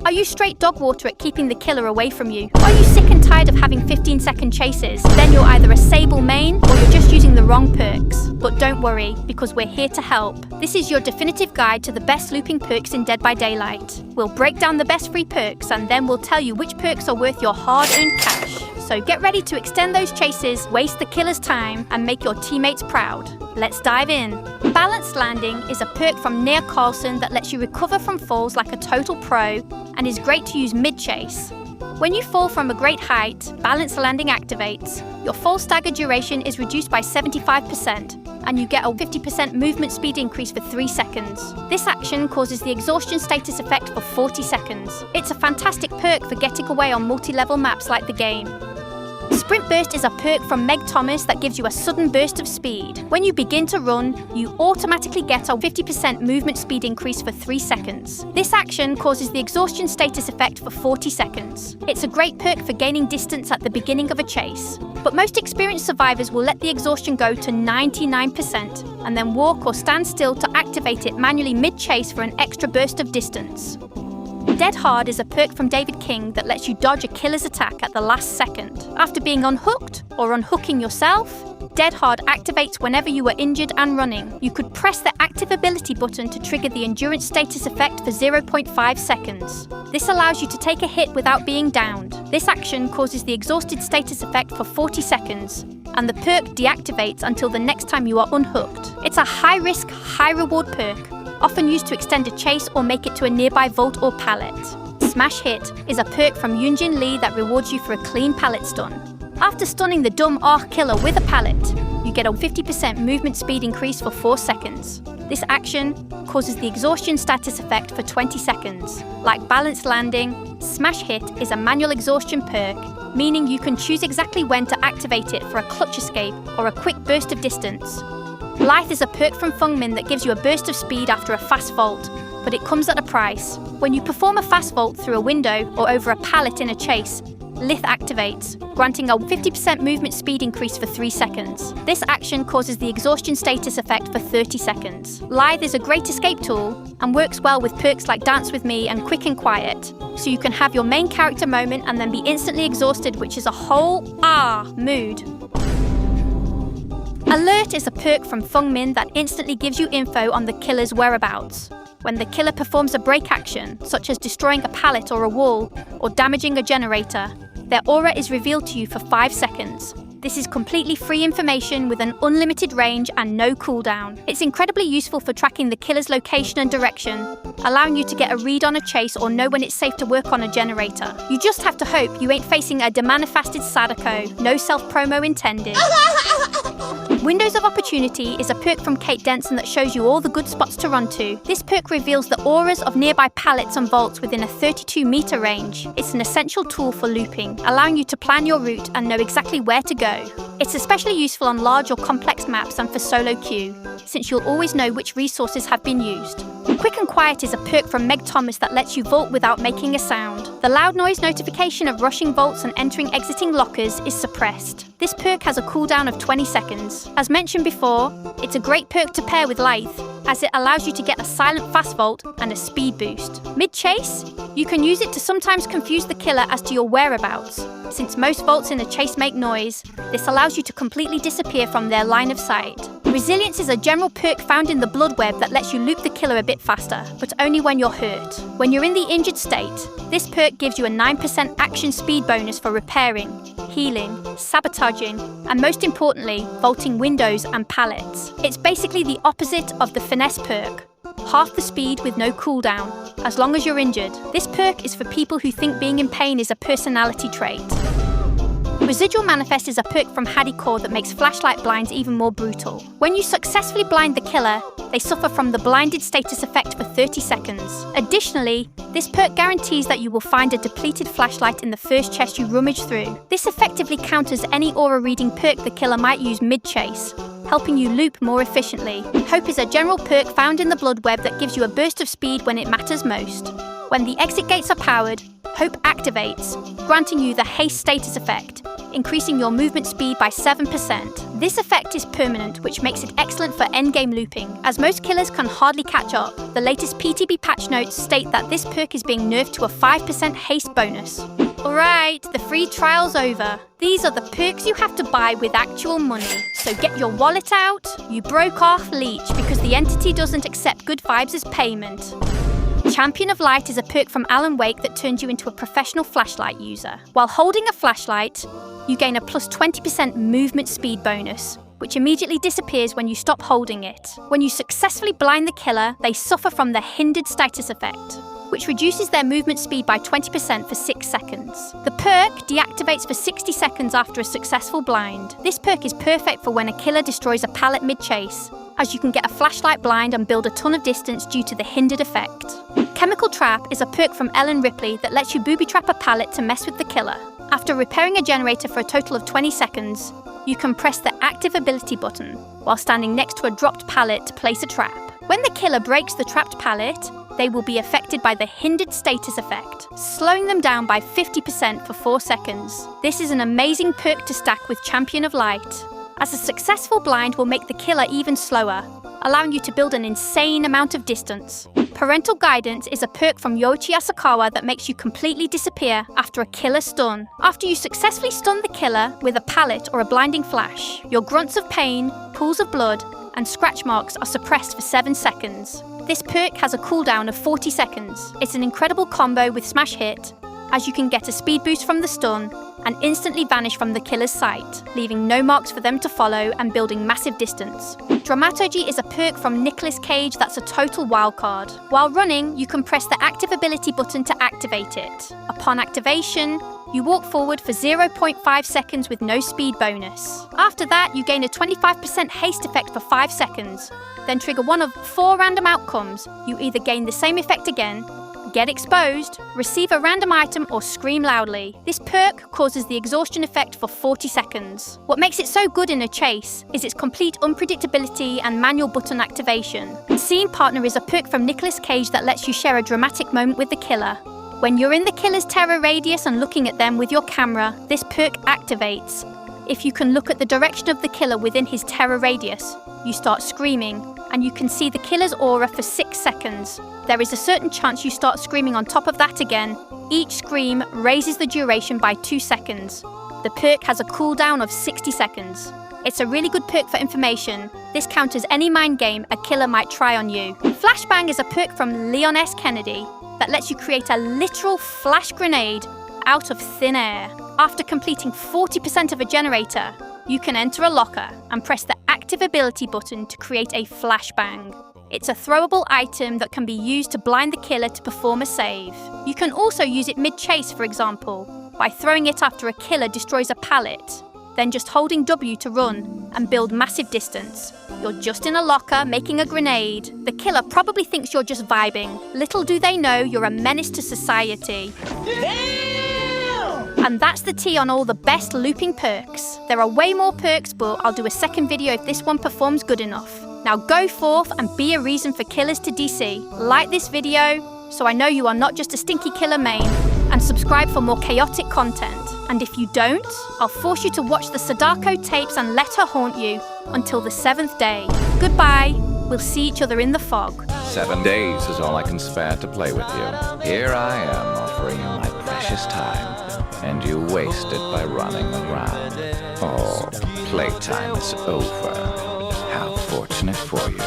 Are you straight dog water at keeping the killer away from you? Are you sick and tired of having 15-second chases? Then you're either a sable main or you're just using the wrong perks. But don't worry, because we're here to help. This is your definitive guide to the best looping perks in Dead by Daylight. We'll break down the best free perks and then we'll tell you which perks are worth your hard-earned cash. So get ready to extend those chases, waste the killer's time, and make your teammates proud. Let's dive in. Balanced Landing is a perk from Nia Carlson that lets you recover from falls like a total pro and is great to use mid-chase. When you fall from a great height, Balanced Landing activates. Your fall stagger duration is reduced by 75%, and you get a 50% movement speed increase for 3 seconds. This action causes the exhaustion status effect for 40 seconds. It's a fantastic perk for getting away on multi-level maps like the game. Sprint Burst is a perk from Meg Thomas that gives you a sudden burst of speed. When you begin to run, you automatically get a 50% movement speed increase for 3 seconds. This action causes the exhaustion status effect for 40 seconds. It's a great perk for gaining distance at the beginning of a chase. But most experienced survivors will let the exhaustion go to 99% and then walk or stand still to activate it manually mid-chase for an extra burst of distance. Dead Hard is a perk from David King that lets you dodge a killer's attack at the last second. After being unhooked or unhooking yourself, Dead Hard activates whenever you are injured and running. You could press the active ability button to trigger the endurance status effect for 0.5 seconds. This allows you to take a hit without being downed. This action causes the exhausted status effect for 40 seconds, and the perk deactivates until the next time you are unhooked. It's a high-risk, high-reward perk, often used to extend a chase or make it to a nearby vault or pallet. Smash Hit is a perk from Yoonjin Lee that rewards you for a clean pallet stun. After stunning the dumb ARC killer with a pallet, you get a 50% movement speed increase for 4 seconds. This action causes the exhaustion status effect for 20 seconds. Like Balanced Landing, Smash Hit is a manual exhaustion perk, meaning you can choose exactly when to activate it for a clutch escape or a quick burst of distance. Lithe is a perk from Fungmin that gives you a burst of speed after a fast vault, but it comes at a price. When you perform a fast vault through a window or over a pallet in a chase, Lithe activates, granting a 50% movement speed increase for 3 seconds. This action causes the exhaustion status effect for 30 seconds. Lithe is a great escape tool and works well with perks like Dance With Me and Quick and Quiet, so you can have your main character moment and then be instantly exhausted, which is a whole mood. Alert is a perk from Fungmin that instantly gives you info on the killer's whereabouts. When the killer performs a break action, such as destroying a pallet or a wall, or damaging a generator, their aura is revealed to you for 5 seconds. This is completely free information with an unlimited range and no cooldown. It's incredibly useful for tracking the killer's location and direction, allowing you to get a read on a chase or know when it's safe to work on a generator. You just have to hope you ain't facing a demanifasted Sadako, no self-promo intended. Windows of Opportunity is a perk from Kate Denson that shows you all the good spots to run to. This perk reveals the auras of nearby pallets and vaults within a 32-meter range. It's an essential tool for looping, allowing you to plan your route and know exactly where to go. It's especially useful on large or complex maps and for solo queue, since you'll always know which resources have been used. Quick and Quiet is a perk from Meg Thomas that lets you vault without making a sound. The loud noise notification of rushing vaults and exiting lockers is suppressed. This perk has a cooldown of 20 seconds. As mentioned before, it's a great perk to pair with Lithe, as it allows you to get a silent fast vault and a speed boost. Mid-chase, you can use it to sometimes confuse the killer as to your whereabouts. Since most vaults in a chase make noise, this allows you to completely disappear from their line of sight. Resilience is a general perk found in the Blood Web that lets you loop the killer a bit faster, but only when you're hurt. When you're in the injured state, this perk gives you a 9% action speed bonus for repairing, healing, sabotaging, and most importantly, vaulting windows and pallets. It's basically the opposite of the Finesse perk. Half the speed with no cooldown, as long as you're injured. This perk is for people who think being in pain is a personality trait. Residual Manifest is a perk from Haddycore that makes flashlight blinds even more brutal. When you successfully blind the killer, they suffer from the blinded status effect for 30 seconds. Additionally, this perk guarantees that you will find a depleted flashlight in the first chest you rummage through. This effectively counters any aura reading perk the killer might use mid-chase, helping you loop more efficiently. Hope is a general perk found in the Blood Web that gives you a burst of speed when it matters most. When the exit gates are powered, Hope activates, granting you the haste status effect. increasing your movement speed by 7%. This effect is permanent, which makes it excellent for endgame looping, as most killers can hardly catch up. The latest PTB patch notes state that this perk is being nerfed to a 5% haste bonus. Alright, the free trial's over. These are the perks you have to buy with actual money. So get your wallet out. You broke off Leech because the entity doesn't accept good vibes as payment. Champion of Light is a perk from Alan Wake that turns you into a professional flashlight user. While holding a flashlight, you gain a plus 20% movement speed bonus, which immediately disappears when you stop holding it. When you successfully blind the killer, they suffer from the hindered status effect, which reduces their movement speed by 20% for 6 seconds. The perk deactivates for 60 seconds after a successful blind. This perk is perfect for when a killer destroys a pallet mid-chase, as you can get a flashlight blind and build a ton of distance due to the hindered effect. Chemical Trap is a perk from Ellen Ripley that lets you booby-trap a pallet to mess with the killer. After repairing a generator for a total of 20 seconds, you can press the active ability button while standing next to a dropped pallet to place a trap. When the killer breaks the trapped pallet, they will be affected by the hindered status effect, slowing them down by 50% for 4 seconds. This is an amazing perk to stack with Champion of Light, as a successful blind will make the killer even slower, allowing you to build an insane amount of distance. Parental Guidance is a perk from Yoichi Asakawa that makes you completely disappear after a killer stun. After you successfully stun the killer with a pallet or a blinding flash, your grunts of pain, pools of blood, and scratch marks are suppressed for 7 seconds. This perk has a cooldown of 40 seconds. It's an incredible combo with Smash Hit, as you can get a speed boost from the stun and instantly vanish from the killer's sight, leaving no marks for them to follow and building massive distance. Dramaturgy is a perk from Nicolas Cage that's a total wildcard. While running, you can press the active ability button to activate it. Upon activation, you walk forward for 0.5 seconds with no speed bonus. After that, you gain a 25% haste effect for 5 seconds, then trigger one of 4 random outcomes. You either gain the same effect again, get exposed, receive a random item, or scream loudly. This perk causes the exhaustion effect for 40 seconds. What makes it so good in a chase is its complete unpredictability and manual button activation. Scene Partner is a perk from Nicolas Cage that lets you share a dramatic moment with the killer. When you're in the killer's terror radius and looking at them with your camera, this perk activates. If you can look at the direction of the killer within his terror radius, you start screaming, and you can see the killer's aura for 6 seconds. There is a certain chance you start screaming on top of that again. Each scream raises the duration by 2 seconds. The perk has a cooldown of 60 seconds. It's a really good perk for information. This counters any mind game a killer might try on you. Flashbang is a perk from Leon S. Kennedy that lets you create a literal flash grenade out of thin air. After completing 40% of a generator, you can enter a locker and press the active ability button to create a flashbang. It's a throwable item that can be used to blind the killer to perform a save. You can also use it mid-chase, for example, by throwing it after a killer destroys a pallet, then just holding W to run and build massive distance. You're just in a locker making a grenade. The killer probably thinks you're just vibing. Little do they know you're a menace to society. And that's the tea on all the best looping perks. There are way more perks, but I'll do a second video if this one performs good enough. Now go forth and be a reason for killers to DC. Like this video, so I know you are not just a stinky killer main, and subscribe for more chaotic content. And if you don't, I'll force you to watch the Sadako tapes and let her haunt you until the 7th day. Goodbye. We'll see each other in the fog. 7 days is all I can spare to play with you. Here I am offering you my precious time, and you waste it by running around. Oh, playtime is over. How fortunate for you.